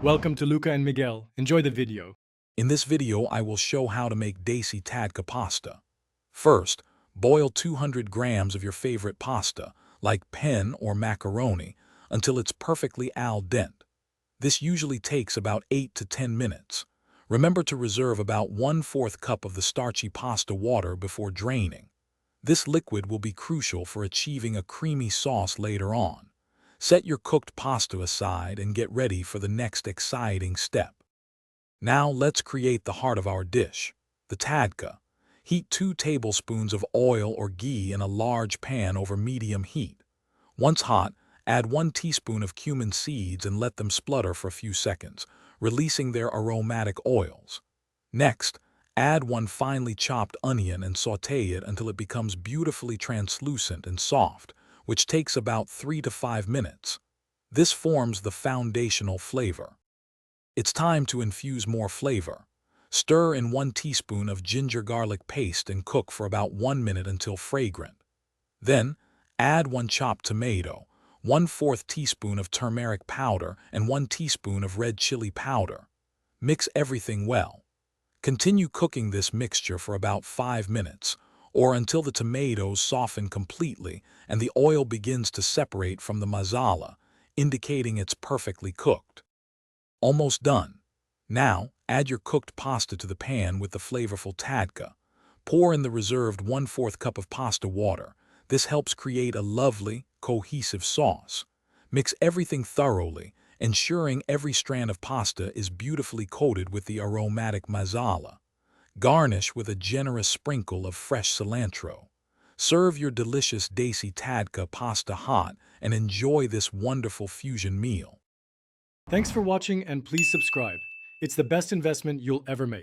Welcome to Luca and Miguel. Enjoy the video. In this video, I will show how to make Desi Tadka pasta. First, boil 200 grams of your favorite pasta, like penne or macaroni, until it's perfectly al dente. This usually takes about 8 to 10 minutes. Remember to reserve about 1/4 cup of the starchy pasta water before draining. This liquid will be crucial for achieving a creamy sauce later on. Set your cooked pasta aside and get ready for the next exciting step. Now let's create the heart of our dish, the tadka. Heat 2 tablespoons of oil or ghee in a large pan over medium heat. Once hot, add 1 teaspoon of cumin seeds and let them splutter for a few seconds, releasing their aromatic oils. Next, add 1 finely chopped onion and sauté it until it becomes beautifully translucent and soft, which takes about 3 to 5 minutes. This forms the foundational flavor. It's time to infuse more flavor. Stir in 1 teaspoon of ginger garlic paste and cook for about 1 minute until fragrant. Then, add 1 chopped tomato, 1/4 teaspoon of turmeric powder, and 1 teaspoon of red chili powder. Mix everything well. Continue cooking this mixture for about 5 minutes, or until the tomatoes soften completely and the oil begins to separate from the masala, indicating it's perfectly cooked. Almost done. Now, add your cooked pasta to the pan with the flavorful tadka. Pour in the reserved 1/4 cup of pasta water. This helps create a lovely, cohesive sauce. Mix everything thoroughly, ensuring every strand of pasta is beautifully coated with the aromatic masala. Garnish with a generous sprinkle of fresh cilantro. Serve your delicious Desi Tadka pasta hot and enjoy this wonderful fusion meal. Thanks for watching and please subscribe. It's the best investment you'll ever make.